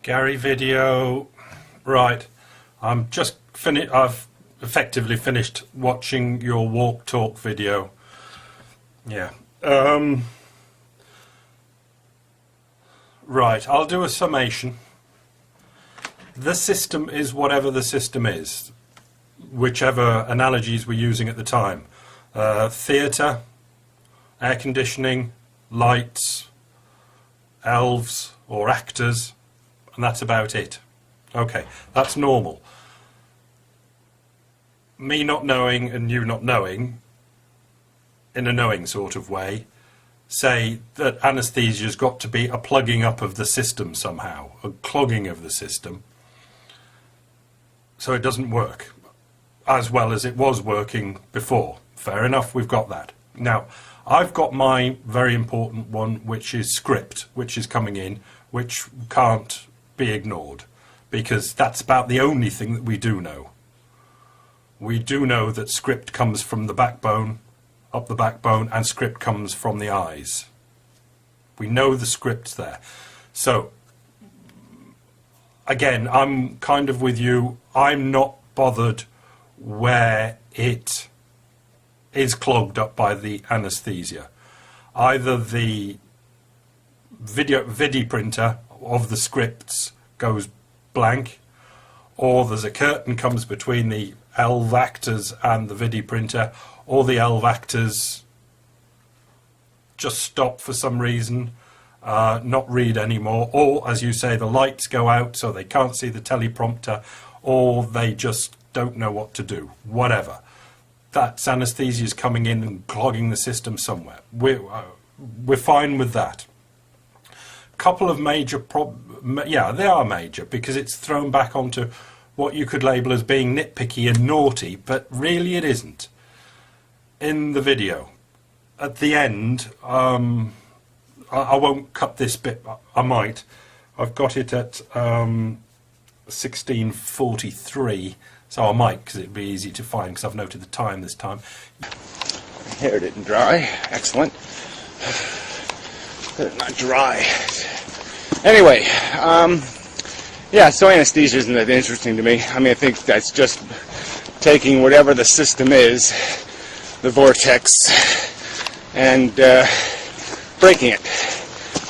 Gary video. Right, I've effectively finished watching your walk talk video. Yeah. Right, I'll do a summation. The system is whatever the system is, whichever analogies we're using at the time. Theatre, air conditioning, lights, elves or actors, and that's about it. Okay, that's normal. Me not knowing and you not knowing, in a knowing sort of way, say that anaesthesia's got to be a plugging up of the system somehow, a clogging of the system, so it doesn't work as well as it was working before. Fair enough, we've got that. Now, I've got my very important one, which is script, which is coming in, which can't be ignored, because that's about the only thing that we do know. We do know that script comes from the backbone, up the backbone, and script comes from the eyes. We know the script's there. So, again, I'm kind of with you. I'm not bothered where it is clogged up by the anaesthesia. Either the vidi printer of the scripts goes blank, or there's a curtain comes between the ELV actors and the vidi printer, or the ELV actors just stop for some reason, not read anymore, or, as you say, the lights go out so they can't see the teleprompter, or they just don't know what to do. Whatever. That's anaesthesia's coming in and clogging the system somewhere. We're fine with that. Couple of major yeah, they are major, because it's thrown back onto what you could label as being nitpicky and naughty, but really it isn't. In the video, at the end, I won't cut this bit, I might. I've got it at 16:43, so I might, because it'd be easy to find, because I've noted the time this time. Hair didn't dry. Excellent. Not dry. Anyway, yeah, so anesthesia isn't that interesting to me. I mean, I think that's just taking whatever the system is, the vortex, and breaking it,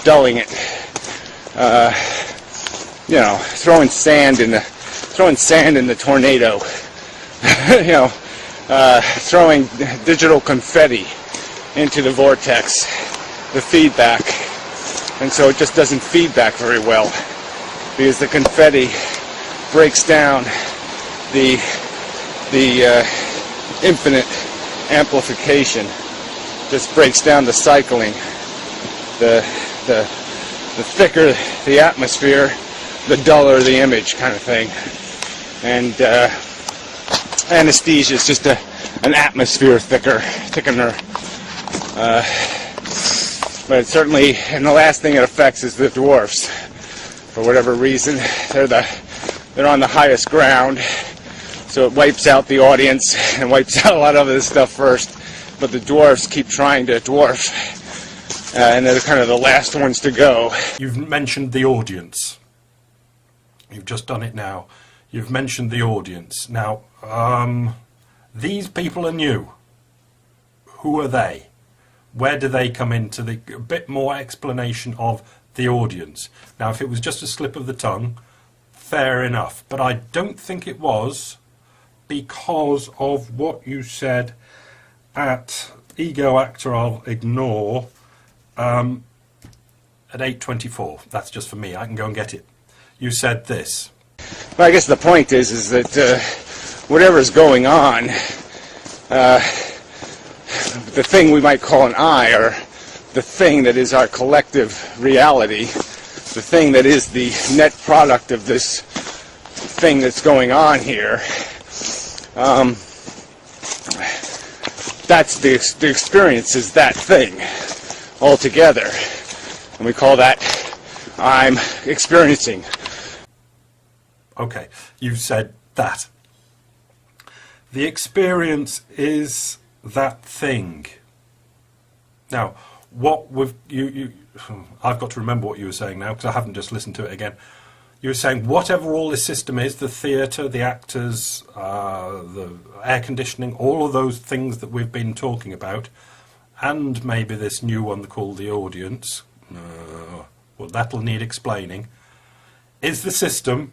dulling it. You know, throwing sand in the tornado. You know, throwing digital confetti into the vortex, the feedback, and so it just doesn't feedback very well, because the confetti breaks down the infinite amplification, just breaks down the cycling. The thicker the atmosphere, the duller the image, kind of thing. And anesthesia is just an atmosphere thickener. But certainly, and the last thing it affects is the dwarfs. For whatever reason, they're on the highest ground, so it wipes out the audience and wipes out a lot of other stuff first. But the dwarfs keep trying to dwarf, and they're kind of the last ones to go. You've mentioned the audience. You've just done it now. You've mentioned the audience. Now, these people are new. Who are they? Where do they come into the a bit more explanation of the audience? Now, if it was just a slip of the tongue, fair enough. But I don't think it was, because of what you said at Ego Actor I'll Ignore at 8:24. That's just for me. I can go and get it. You said this. Well, I guess the point is that whatever's going on, the thing we might call an I, or the thing that is our collective reality, the thing that is the net product of this thing that's going on here, that's the experience is that thing altogether, and we call that I'm experiencing. Okay, you've said that. The experience is that thing. Now, what with you I've got to remember what you were saying now, because I haven't just listened to it again. You were saying whatever all this system is, the theatre, the actors, the air conditioning, all of those things that we've been talking about, and maybe this new one called the audience, well, that'll need explaining, is the system.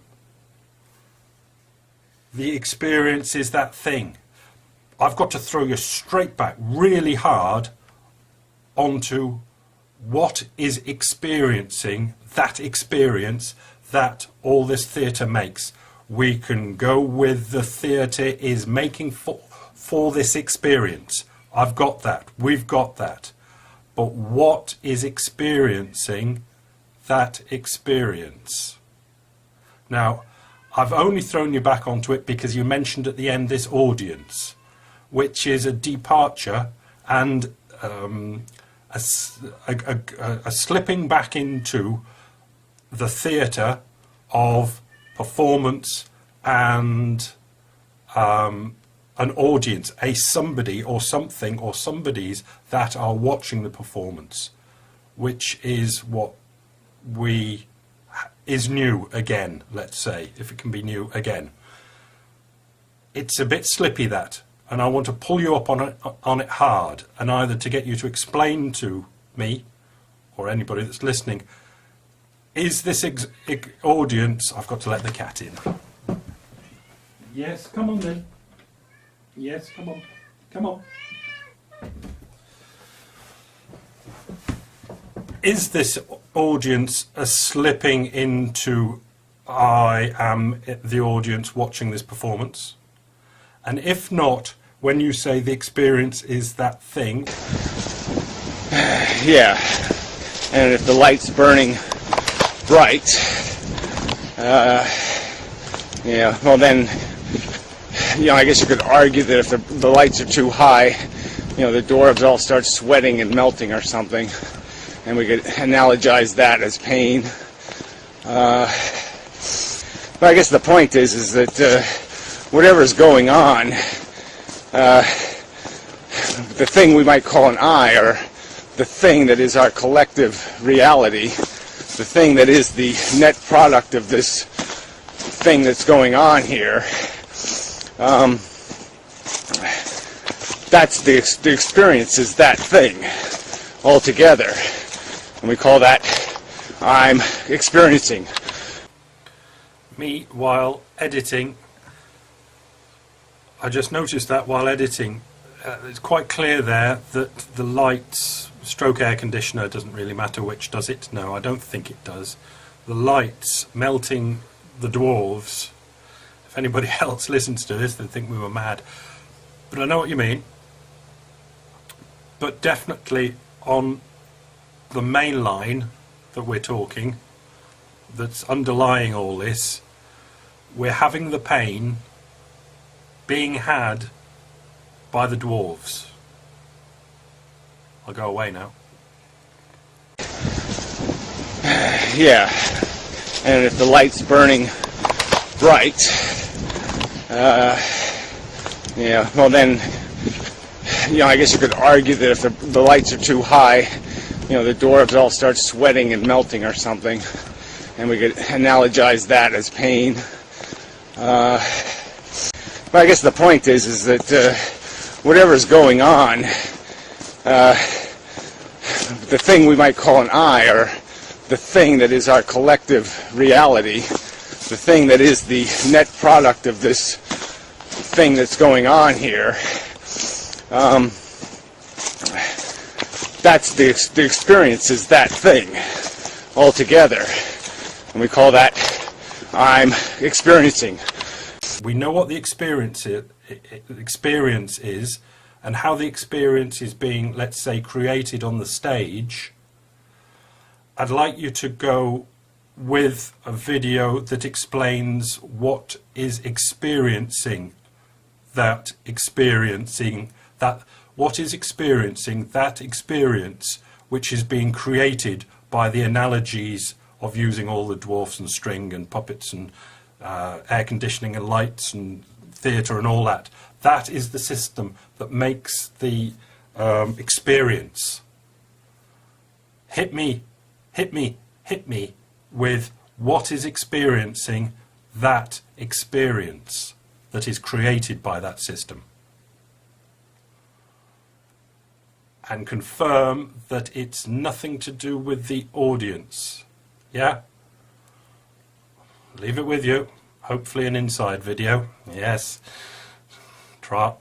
The experience is that thing. I've got to throw you straight back really hard onto what is experiencing that experience that all this theatre makes. We can go with the theatre is making for this experience. I've got that. We've got that. But what is experiencing that experience? Now, I've only thrown you back onto it because you mentioned at the end this audience, which is a departure and a slipping back into the theatre of performance and an audience, a somebody or something or somebodies that are watching the performance, which is what is new again, let's say, if it can be new again. It's a bit slippy, that, and I want to pull you up on it hard, and either to get you to explain to me or anybody that's listening, is this audience... I've got to let the cat in. Yes, come on then. Yes, come on. Come on. Is this audience a slipping into I am the audience watching this performance? And if not, when you say the experience is that thing... Yeah, and if the light's burning bright, yeah, well then, I guess you could argue that if the lights are too high, the dwarves all start sweating and melting or something, and we could analogize that as pain. But I guess the point is that whatever's going on, the thing we might call an I, or the thing that is our collective reality, the thing that is the net product of this thing that's going on here, that's the experience is that thing altogether. And we call that I'm experiencing. Me, while editing, I just noticed that while editing, it's quite clear there that the lights, stroke air conditioner, doesn't really matter which does it. No, I don't think it does. The lights melting the dwarves. If anybody else listens to this, they'd think we were mad. But I know what you mean. But definitely on the main line that we're talking, that's underlying all this, we're having the pain being had by the dwarves. I'll go away now. Yeah, and if the light's burning bright, yeah, well then, I guess you could argue that if the lights are too high, the dwarves all start sweating and melting or something, and we could analogize that as pain. But I guess the point is that whatever's going on, the thing we might call an I, or the thing that is our collective reality, the thing that is the net product of this thing that's going on here, that's the experience is that thing altogether. And we call that I'm experiencing. We know what the experience is and how the experience is being, let's say, created on the stage. I'd like you to go with a video that explains what is experiencing that experience, which is being created by the analogies of using all the dwarfs and string and puppets and air conditioning and lights and theatre and all that. That is the system that makes the experience. Hit me with what is experiencing that experience that is created by that system, and confirm that it's nothing to do with the audience. Yeah? Leave it with you. Hopefully an inside video. Yes. Try.